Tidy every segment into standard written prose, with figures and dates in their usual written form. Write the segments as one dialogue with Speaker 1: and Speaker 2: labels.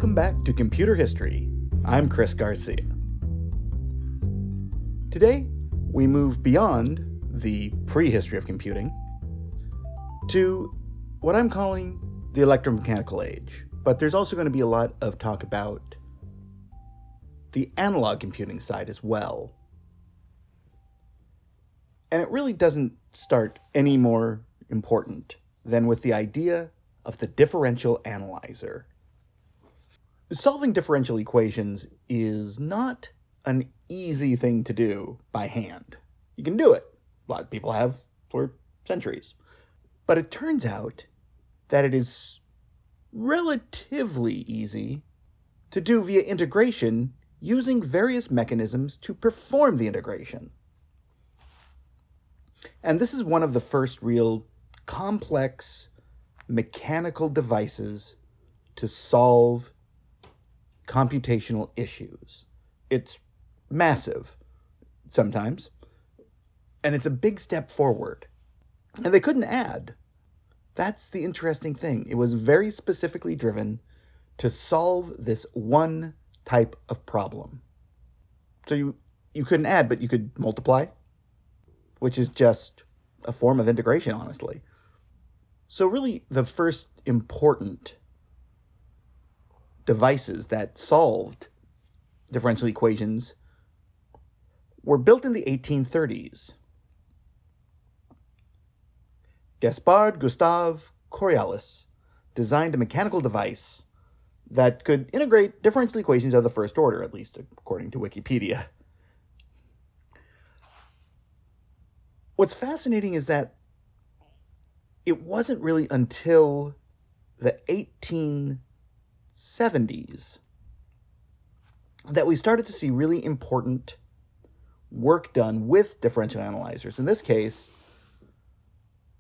Speaker 1: Welcome back to Computer History. I'm Chris Garcia. Today, we move beyond the prehistory of computing to what I'm calling the Electro-Mechanical Age. But there's also going to be a lot of talk about the analog computing side as well. And it really doesn't start any more important than with the idea of the differential analyzer. Solving differential equations is not an easy thing to do by hand. You can do it. A lot of people have for centuries. But it turns out that it is relatively easy to do via integration using various mechanisms to perform the integration. And this is one of the first real complex mechanical devices to solve computational issues. It's massive sometimes, and it's a big step forward. And they couldn't add. That's the interesting thing. It was very specifically driven to solve this one type of problem. So you couldn't add, but you could multiply, which is just a form of integration, honestly. So really, the first important devices that solved differential equations were built in the 1830s. Gaspard Gustave Coriolis designed a mechanical device that could integrate differential equations of the first order, at least according to Wikipedia. What's fascinating is that it wasn't really until the 1870s that we started to see really important work done with differential analyzers. In this case,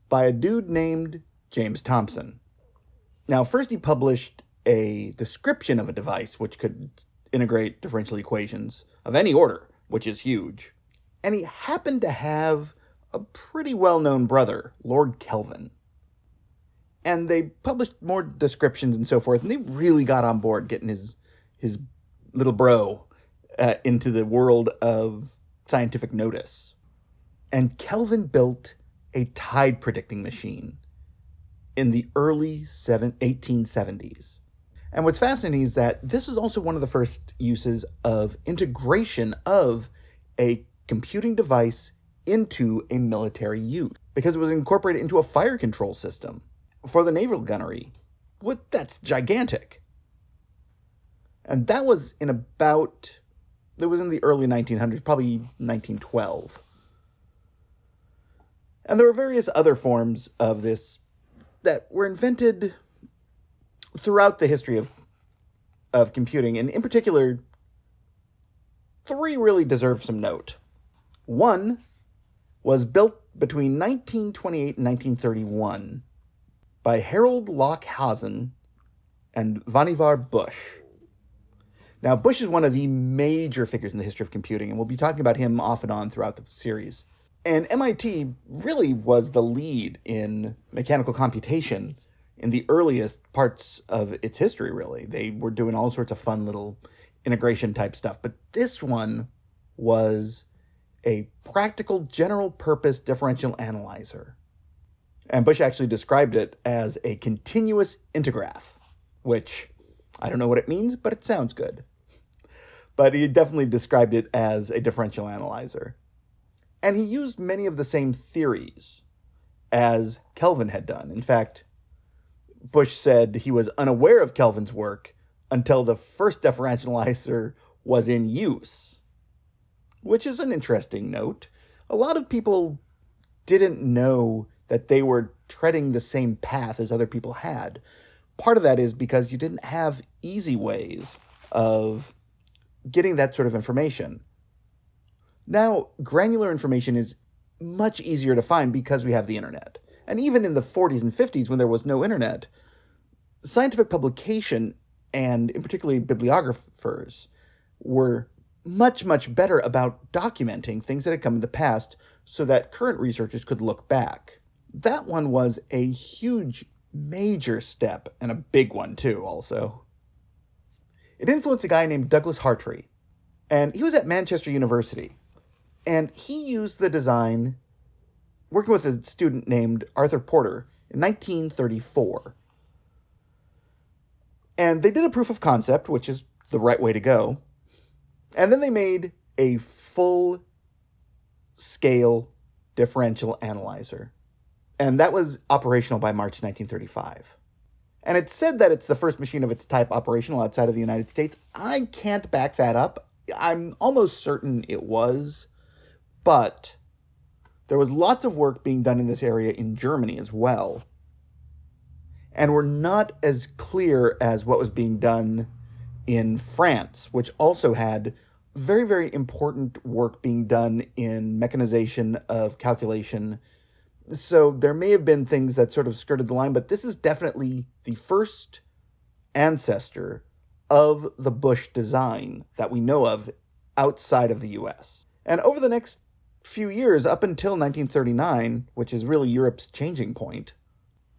Speaker 1: by a dude named James Thomson. Now, first he published a description of a device which could integrate differential equations of any order, which is huge. And he happened to have a pretty well-known brother, Lord Kelvin. And they published more descriptions and so forth, and they really got on board getting his little bro into the world of scientific notice. And Kelvin built a tide predicting machine in the early 1870s. And what's fascinating is that this was also one of the first uses of integration of a computing device into a military use, because it was incorporated into a fire control system for the naval gunnery. That's gigantic. And that was in the early 1900s, probably 1912. And there were various other forms of this that were invented throughout the history of computing. And in particular, three really deserve some note. One was built between 1928 and 1931 by Harold Lockhausen and Vannevar Bush. Now, Bush is one of the major figures in the history of computing, and we'll be talking about him off and on throughout the series. And MIT really was the lead in mechanical computation in the earliest parts of its history, really. They were doing all sorts of fun little integration type stuff. But this one was a practical general purpose differential analyzer. And Bush actually described it as a continuous integraph, which I don't know what it means, but it sounds good. But he definitely described it as a differential analyzer. And he used many of the same theories as Kelvin had done. In fact, Bush said he was unaware of Kelvin's work until the first differential analyzer was in use, which is an interesting note. A lot of people didn't know that they were treading the same path as other people had. Part of that is because you didn't have easy ways of getting that sort of information. Now, granular information is much easier to find because we have the internet. And even in the 40s and 50s, when there was no internet, scientific publication, and in particular bibliographers, were much, much better about documenting things that had come in the past so that current researchers could look back. That one was a huge, major step, and a big one too, also. It influenced a guy named Douglas Hartree, and he was at Manchester University, and he used the design working with a student named Arthur Porter in 1934. And they did a proof of concept, which is the right way to go, and then they made a full-scale differential analyzer, and that was operational by March 1935. And it's said that it's the first machine of its type operational outside of the United States. I can't back that up. I'm almost certain it was, but there was lots of work being done in this area in Germany as well, and we're not as clear as what was being done in France, which also had very, very important work being done in mechanization of calculation. So there may have been things that sort of skirted the line, but this is definitely the first ancestor of the Bush design that we know of outside of the US. And over the next few years, up until 1939, which is really Europe's changing point,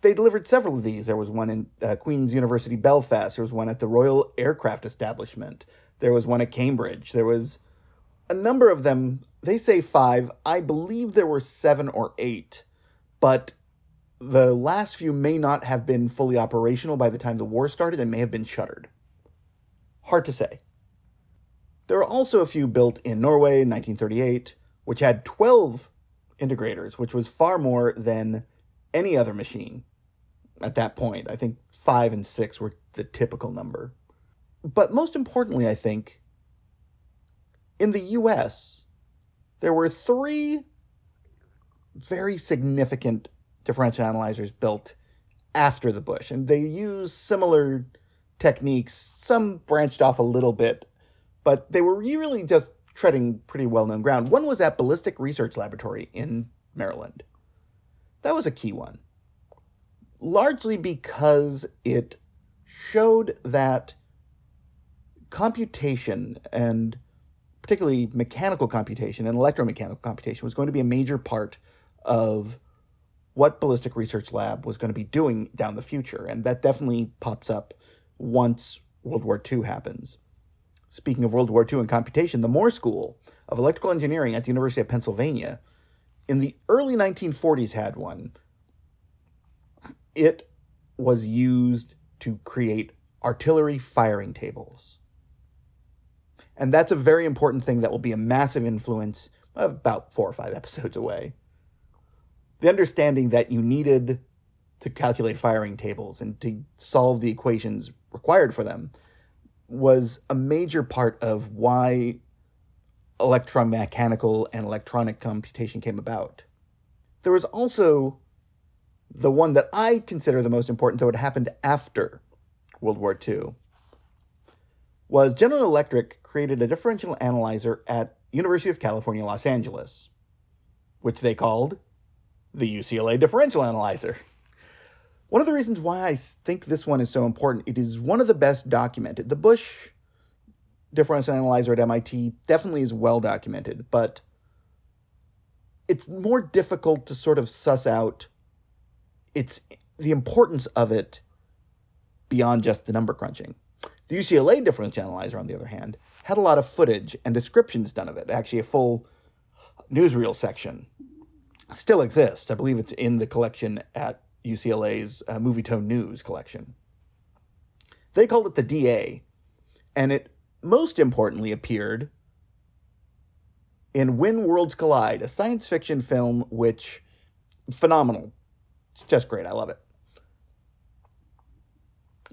Speaker 1: they delivered several of these. There was one in Queen's University, Belfast. There was one at the Royal Aircraft Establishment. There was one at Cambridge. There was a number of them. They say 5. I believe there were 7 or 8. But the last few may not have been fully operational by the time the war started and may have been shuttered. Hard to say. There were also a few built in Norway in 1938, which had 12 integrators, which was far more than any other machine at that point. I think 5 and 6 were the typical number. But most importantly, I think, in the US, there were 3 very significant differential analyzers built after the Bush, and they used similar techniques. Some branched off a little bit, but they were really just treading pretty well-known ground. One was at Ballistic Research Laboratory in Maryland. That was a key one, largely because it showed that computation, and particularly mechanical computation and electromechanical computation, was going to be a major part of what Ballistic Research Lab was going to be doing down the future, and that definitely pops up once World War II happens. Speaking of World War II and computation, the Moore School of Electrical Engineering at the University of Pennsylvania in the early 1940s had one. It was used to create artillery firing tables. And that's a very important thing that will be a massive influence about 4 or 5 episodes away. The understanding that you needed to calculate firing tables and to solve the equations required for them was a major part of why electromechanical and electronic computation came about. There was also the one that I consider the most important, though it happened after World War II, was General Electric created a differential analyzer at University of California, Los Angeles, which they called the UCLA Differential Analyzer. One of the reasons why I think this one is so important, it is one of the best documented. The Bush differential analyzer at MIT definitely is well documented, but it's more difficult to sort of suss out the importance of it beyond just the number crunching. The UCLA differential analyzer, on the other hand, had a lot of footage and descriptions done of it. Actually, a full newsreel section still exists. I believe it's in the collection at UCLA's Movietone News collection. They called it the DA, and it most importantly appeared in When Worlds Collide, a science fiction film which, phenomenal. It's just great. I love it.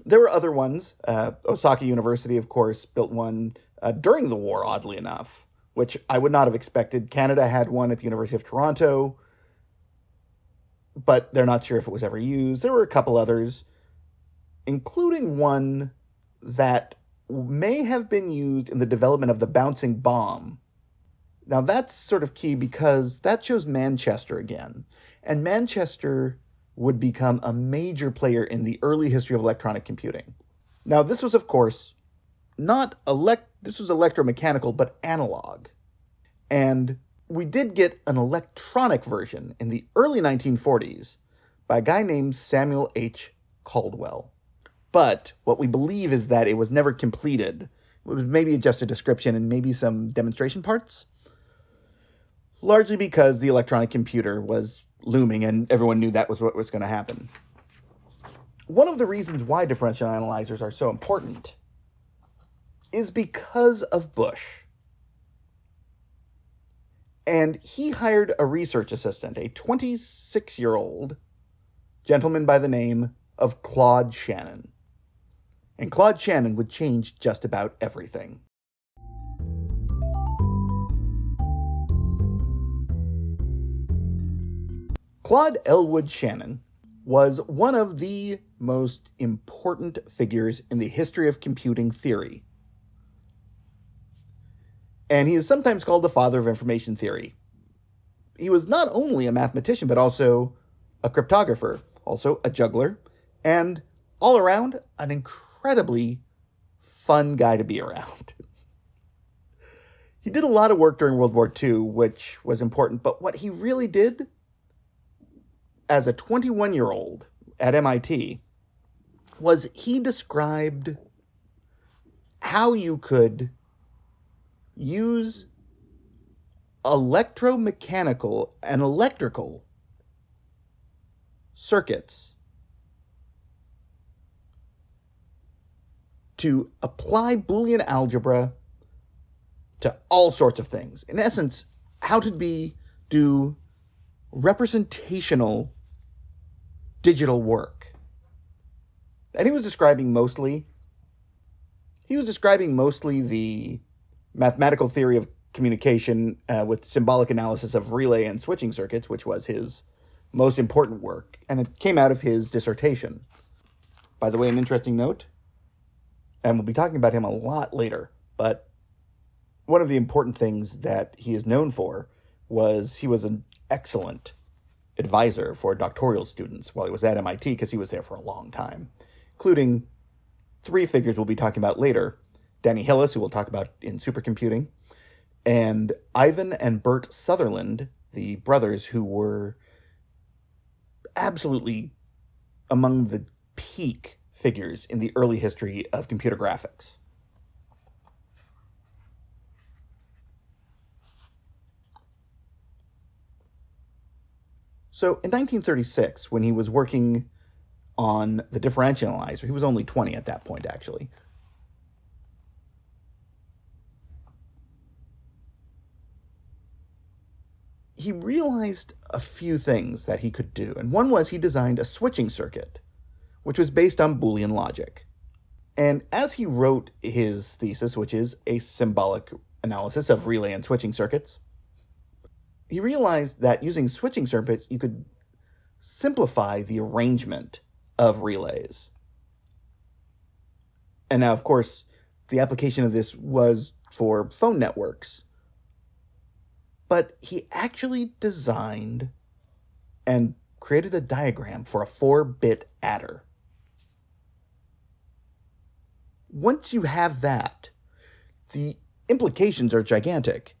Speaker 1: There were other ones. Osaka University, of course, built one during the war, oddly enough, which I would not have expected. Canada had one at the University of Toronto, but they're not sure if it was ever used. There were a couple others, including one that may have been used in the development of the bouncing bomb. Now, that's sort of key because that shows Manchester again. And Manchester would become a major player in the early history of electronic computing. Now, this was, of course, this was electromechanical, but analog. And we did get an electronic version in the early 1940s by a guy named Samuel H. Caldwell. But what we believe is that it was never completed. It was maybe just a description and maybe some demonstration parts, largely because the electronic computer was looming and everyone knew that was what was going to happen. One of the reasons why differential analyzers are so important is because of Bush. And he hired a research assistant, a 26-year-old gentleman by the name of Claude Shannon. And Claude Shannon would change just about everything. Claude Elwood Shannon was one of the most important figures in the history of computing theory. And he is sometimes called the father of information theory. He was not only a mathematician, but also a cryptographer, also a juggler, and all around an incredibly fun guy to be around. He did a lot of work during World War II, which was important, but what he really did as a 21-year-old at MIT was he described how you could use electromechanical and electrical circuits to apply Boolean algebra to all sorts of things. In essence, how to do representational digital work. And he was describing mostly the mathematical theory of communication with symbolic analysis of relay and switching circuits, which was his most important work, and it came out of his dissertation. By the way, an interesting note, and we'll be talking about him a lot later, but one of the important things that he is known for was he was an excellent advisor for doctoral students while he was at MIT, because he was there for a long time, including three figures we'll be talking about later: Danny Hillis, who we'll talk about in supercomputing, and Ivan and Bert Sutherland, the brothers who were absolutely among the peak figures in the early history of computer graphics. So in 1936, when he was working on the differential analyzer, he was only 20 at that point, actually. He realized a few things that he could do, and one was he designed a switching circuit, which was based on Boolean logic. And as he wrote his thesis, which is a symbolic analysis of relay and switching circuits, he realized that using switching circuits, you could simplify the arrangement of relays. And now, of course, the application of this was for phone networks. But he actually designed and created a diagram for a 4-bit adder. Once you have that, the implications are gigantic.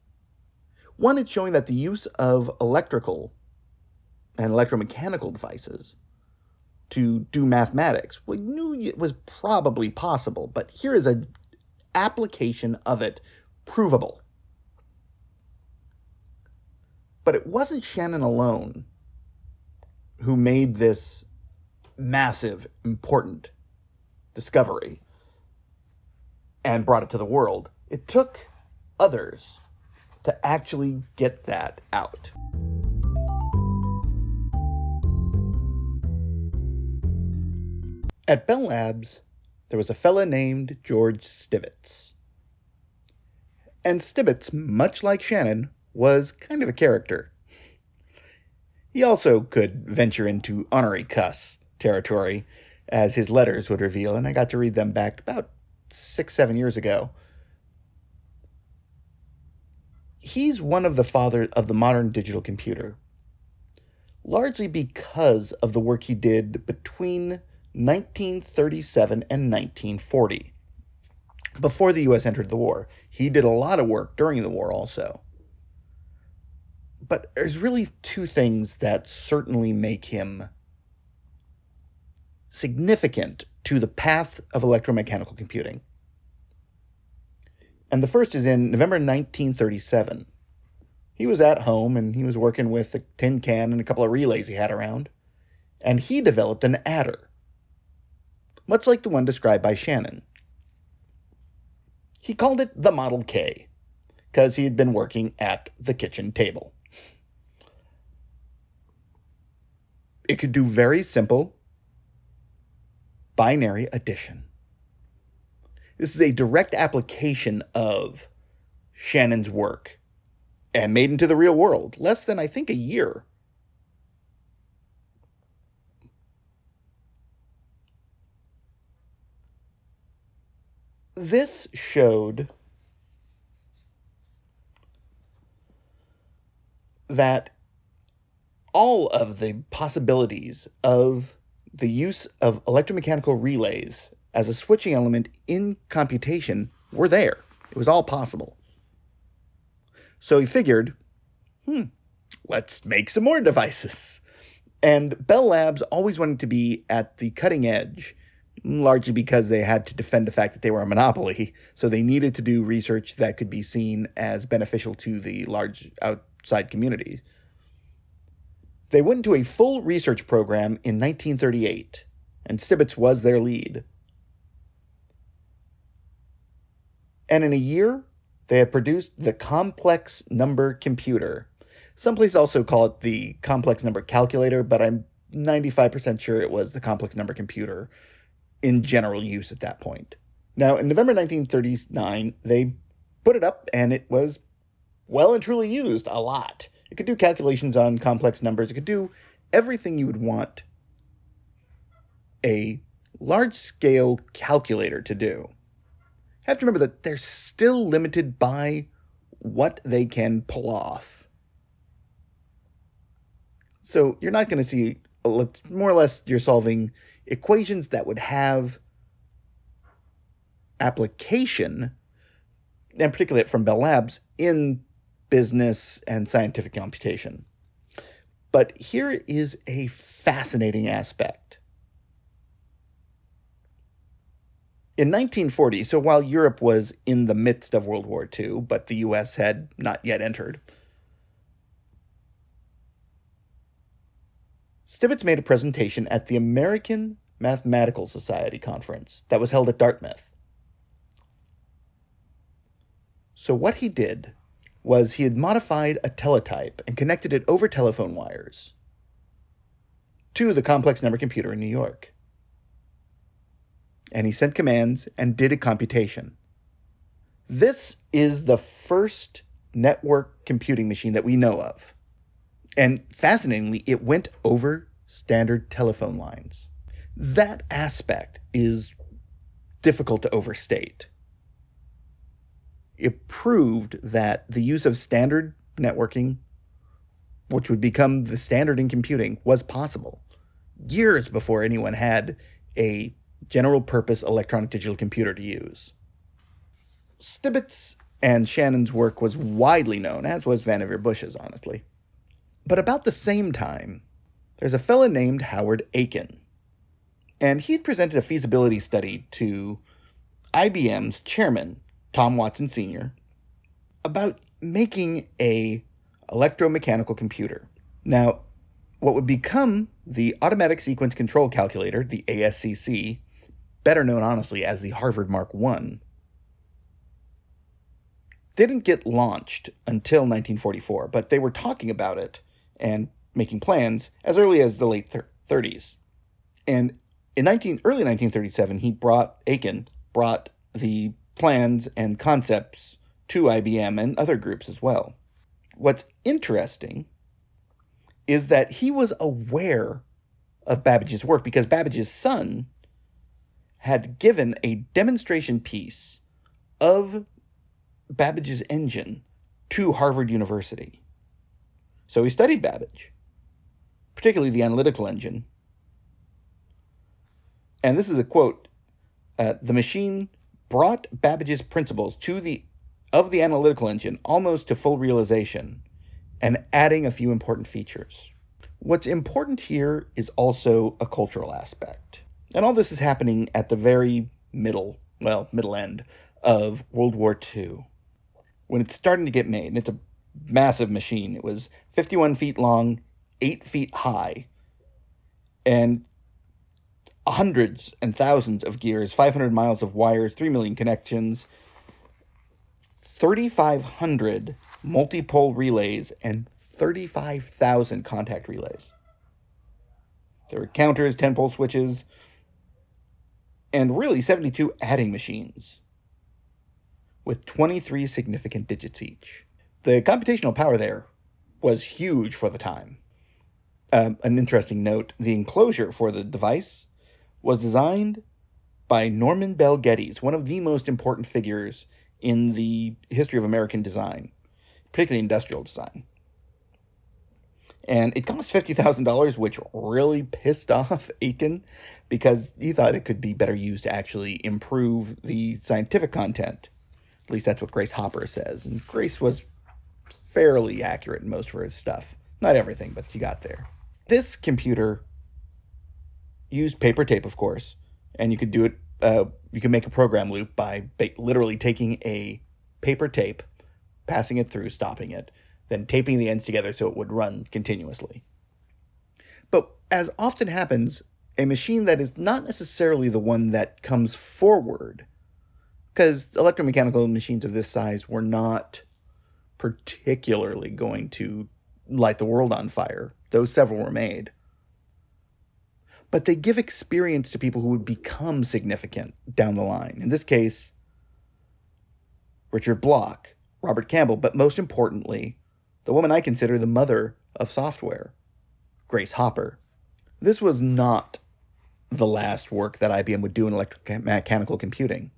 Speaker 1: One, it's showing that the use of electrical and electromechanical devices to do mathematics, we knew it was probably possible, but here is an application of it provable. But it wasn't Shannon alone who made this massive, important discovery and brought it to the world. It took others to actually get that out. At Bell Labs, there was a fella named George Stibbitz. And Stibbitz, much like Shannon, was kind of a character. He also could venture into honorary cuss territory, as his letters would reveal, and I got to read them back about 6-7 years ago. He's one of the fathers of the modern digital computer, largely because of the work he did between 1937 and 1940, before the U.S. entered the war. He did a lot of work during the war also. But there's really two things that certainly make him significant to the path of electromechanical computing. And the first is in November 1937. He was at home and he was working with a tin can and a couple of relays he had around, and he developed an adder, much like the one described by Shannon. He called it the Model K, because he had been working at the kitchen table. It could do very simple binary addition. This is a direct application of Shannon's work and made into the real world, less than, I think, a year. This showed that all of the possibilities of the use of electromechanical relays as a switching element in computation were there. It was all possible. So he figured, let's make some more devices. And Bell Labs always wanted to be at the cutting edge, largely because they had to defend the fact that they were a monopoly. So they needed to do research that could be seen as beneficial to the large outside community. They went into a full research program in 1938, and Stibbitz was their lead. And in a year, they had produced the complex number computer. Some places also call it the complex number calculator, but I'm 95% sure it was the complex number computer in general use at that point. Now, in November 1939, they put it up, and it was well and truly used a lot. It could do calculations on complex numbers. It could do everything you would want a large-scale calculator to do. You have to remember that they're still limited by what they can pull off. So you're not going to see, more or less, you're solving equations that would have application, and particularly from Bell Labs, in business and scientific computation. But here is a fascinating aspect. In 1940, so while Europe was in the midst of World War II, but the US had not yet entered, Stibbitz made a presentation at the American Mathematical Society conference that was held at Dartmouth. So what he did was he had modified a teletype and connected it over telephone wires to the complex number computer in New York. And he sent commands and did a computation. This is the first network computing machine that we know of. And fascinatingly, it went over standard telephone lines. That aspect is difficult to overstate. It proved that the use of standard networking, which would become the standard in computing, was possible years before anyone had a general purpose electronic digital computer to use. Stibbitz and Shannon's work was widely known, as was Vannevar Bush's, honestly. But about the same time, there's a fellow named Howard Aiken, and he presented a feasibility study to IBM's chairman, Tom Watson Sr., about making a electromechanical computer. Now, what would become the Automatic Sequence Control Calculator, the ASCC, better known honestly as the Harvard Mark I, didn't get launched until 1944, but they were talking about it and making plans as early as the late 30s. And in early 1937, Aiken brought the plans and concepts to IBM and other groups as well. What's interesting is that he was aware of Babbage's work because Babbage's son had given a demonstration piece of Babbage's engine to Harvard University. So he studied Babbage, particularly the analytical engine. And this is a quote, the machine brought Babbage's principles of the analytical engine almost to full realization and adding a few important features. What's important here is also a cultural aspect. And all this is happening at the very middle end of World War II, when it's starting to get made. And it's a massive machine. It was 51 feet long, 8 feet high, and hundreds and thousands of gears, 500 miles of wires, 3 million connections, 3,500 multi-pole relays, and 35,000 contact relays. There were counters, 10-pole switches, and really 72 adding machines with 23 significant digits each. The computational power there was huge for the time. An interesting note, the enclosure for the device was designed by Norman Bell Geddes, one of the most important figures in the history of American design, particularly industrial design. And it cost $50,000, which really pissed off Aiken, because he thought it could be better used to actually improve the scientific content. At least that's what Grace Hopper says. And Grace was fairly accurate in most of her stuff. Not everything, but you got there. This computer used paper tape, of course, and you could do it. You can make a program loop by literally taking a paper tape, passing it through, stopping it, then taping the ends together so it would run continuously. But as often happens, a machine that is not necessarily the one that comes forward, because electromechanical machines of this size were not particularly going to light the world on fire, though several were made. But they give experience to people who would become significant down the line. In this case, Richard Bloch, Robert Campbell, but most importantly, the woman I consider the mother of software, Grace Hopper. This was not the last work that IBM would do in electromechanical computing.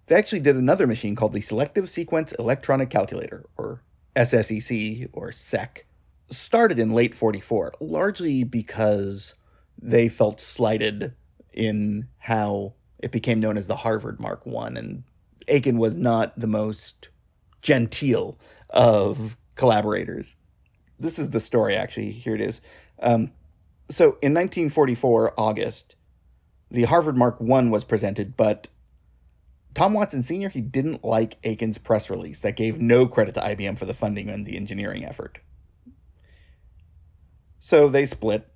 Speaker 1: They actually did another machine called the Selective Sequence Electronic Calculator, or SSEC, or SEC. Started in late 44, largely because they felt slighted in how it became known as the Harvard Mark I, and Aiken was not the most genteel of collaborators. This is the story, actually. Here it is. So in 1944, August, the Harvard Mark I was presented, but Tom Watson Sr., he didn't like Aiken's press release that gave no credit to IBM for the funding and the engineering effort. So they split,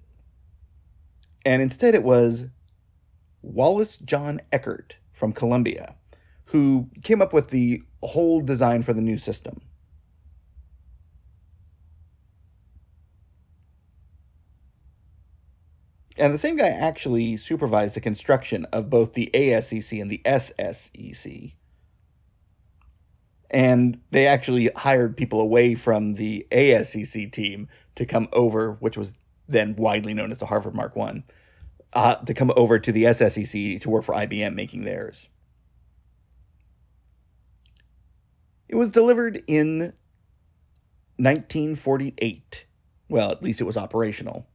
Speaker 1: and instead it was Wallace John Eckert from Columbia who came up with the whole design for the new system. And the same guy actually supervised the construction of both the ASEC and the SSEC. And they actually hired people away from the ASEC team to come over, which was then widely known as the Harvard Mark I, to come over to the SSEC to work for IBM making theirs. It was delivered in 1948. Well, at least it was operational.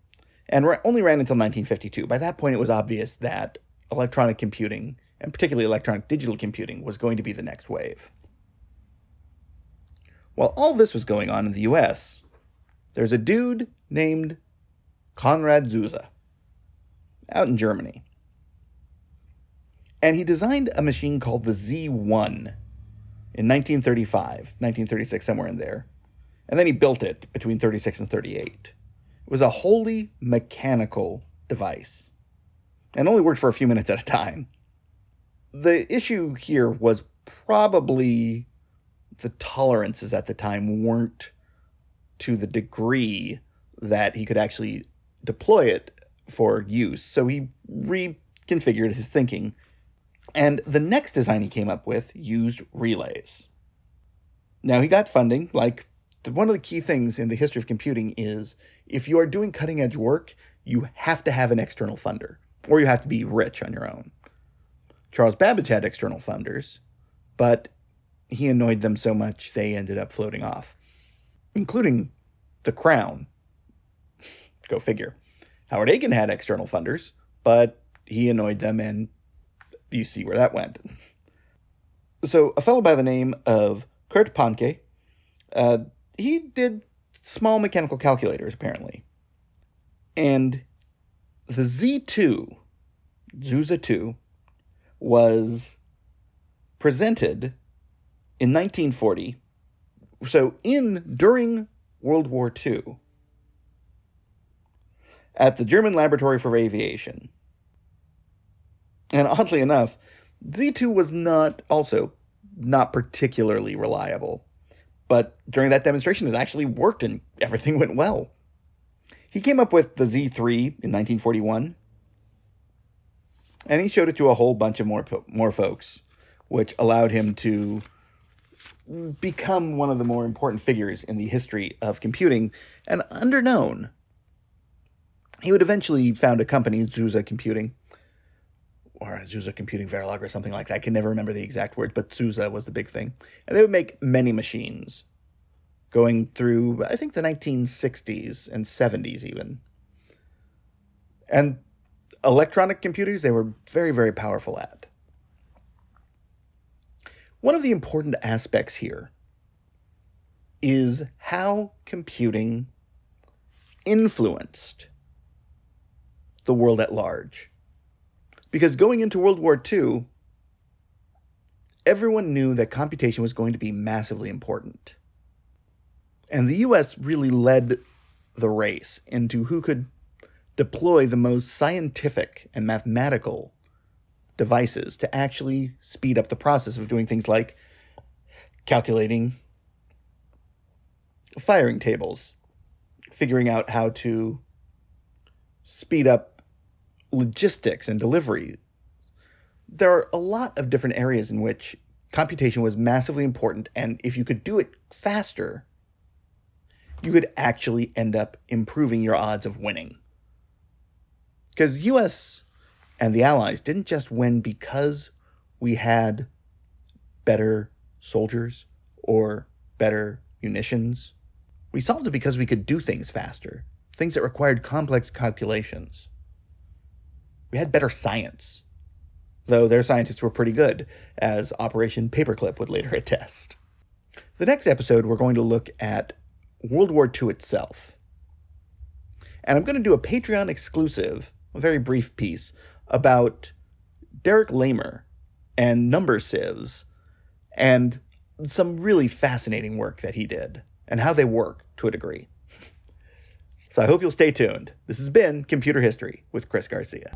Speaker 1: And only ran until 1952. By that point, it was obvious that electronic computing, and particularly electronic digital computing, was going to be the next wave. While all this was going on in the US, there's a dude named Konrad Zuse out in Germany. And he designed a machine called the Z1 in 1935, 1936, somewhere in there. And then he built it between 36 and 38. It was a wholly mechanical device and only worked for a few minutes at a time. The issue here was probably the tolerances at the time weren't to the degree that he could actually deploy it for use. So he reconfigured his thinking. And the next design he came up with used relays. Now, he got funding. Like, one of the key things in the history of computing is if you are doing cutting-edge work, you have to have an external funder, or you have to be rich on your own. Charles Babbage had external funders, but he annoyed them so much they ended up floating off, including the Crown. Go figure. Howard Aiken had external funders, but he annoyed them, and you see where that went. So a fellow by the name of Kurt Panke, he did small mechanical calculators, apparently. And the Z2 Zuse 2, was presented in 1940. So during World War II, at the German Laboratory for Aviation. And oddly enough, Z2 was not particularly reliable. But during that demonstration, it actually worked and everything went well. He came up with the Z3 in 1941, and he showed it to a whole bunch of more folks, which allowed him to become one of the more important figures in the history of computing. And underknown, he would eventually found a company, Zuse Computing, or Zuse Computing Verilog or something like that. I can never remember the exact word, but Zuse was the big thing. And they would make many machines going through, I think, the 1960s and 70s even. And electronic computers, they were very, very powerful at. One of the important aspects here is how computing influenced the world at large. Because going into World War II, everyone knew that computation was going to be massively important. And the US really led the race into who could deploy the most scientific and mathematical devices to actually speed up the process of doing things like calculating firing tables, figuring out how to speed up logistics and delivery. There are a lot of different areas in which computation was massively important, and if you could do it faster, you could actually end up improving your odds of winning. Because US and the Allies didn't just win because we had better soldiers or better munitions. We solved it because we could do things faster, things that required complex calculations. We had better science, though their scientists were pretty good, as Operation Paperclip would later attest. The next episode, we're going to look at World War II itself. And I'm going to do a Patreon exclusive, a very brief piece, about Derek Lamer and number sieves and some really fascinating work that he did and how they work to a degree. So I hope you'll stay tuned. This has been Computer History with Chris Garcia.